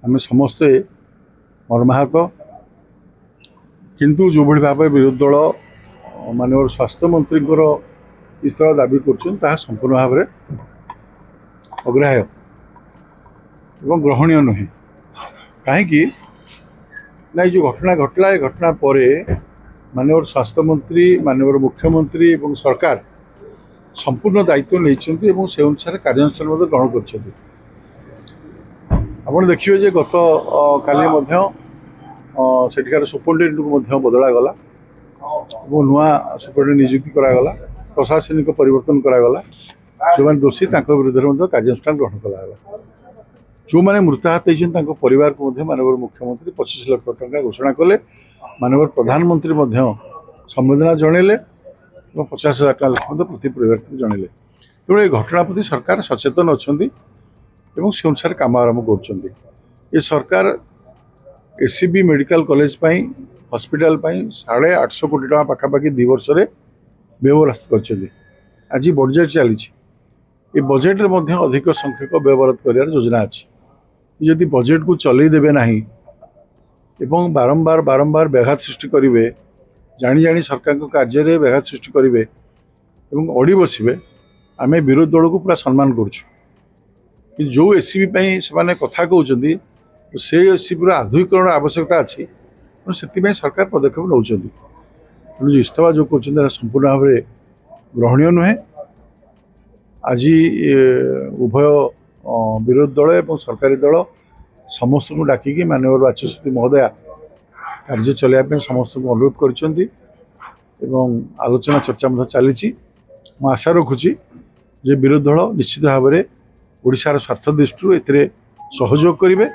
आम समस्ते मर्माहत किंतु जो भाव विरोधी दल माननीय स्वास्थ्य मंत्री इस्तीफा दाबी कर संपूर्ण भाव में अग्राह्य एवं ग्रहणीय नुहे कहीं ना जो घटना घटला ए घटना पर माननीय स्वास्थ्य मंत्री माननीय मुख्यमंत्री एवं सरकार संपूर्ण दायित्व नहीं से अनुसार कार्यानुष्ठान ग्रहण कर आप देखिए जे गत काली सेठिकार सुपरिटेडेंट को बदला गला नुआ सुपरिटेडेंट नियुक्ति करागला प्रशासनिक परिवर्तन करागला जो मैंने दोषी विरुद्ध में कार्यानुष्ठान ग्रहण करागला जो मैंने मृताहत होती परिवार को माननीय मुख्यमंत्री 25 लाख टंका घोषणा कले माननीय प्रधानमंत्री संवेदना जनइले 50,000 टका लक्ष्य प्रति परिवार जनइले तेणु ये घटना प्रति सरकार सचेतन अच्छा से अनुसार कम आरंभ कर सरकार एसीबी मेडिकल कॉलेज हॉस्पिटल 850 कोटी टका पाखापाखि 2 वर्ष व्यवस्थित कर आज बजेट चली ये बजेट में अधिक संख्यक व्यवहार कर योजना अच्छी यदि बजेट को चलई देवे ना एवं बारंबार बारंबार व्याघात सृष्टि करेंगे जानी जानी सरकार कार्य में व्याघात सृष्टि करेंगे अड़ी बसवे आम विरोधी दल को पूरा सम्मान करुँ जो एसीबी से कथा कहते से एसीबी आधुनिकरण आवश्यकता अच्छी से सरकार पदक्षेप नौ जो इस्तीफा जो कहते संपूर्ण भाव में ग्रहणीय नुहे आज उभय विरोधी दल और सरकारी दल समस्त को डाकिकी माननीय बाचस्पति महोदया कार्य चलने समस्त को अनुरोध कर आलोचना चर्चा चली आशा रखुची जे विरोधी दल निश्चित भाव में ओडिशार स्वार्थ दृष्टि ए सहयोग करेंगे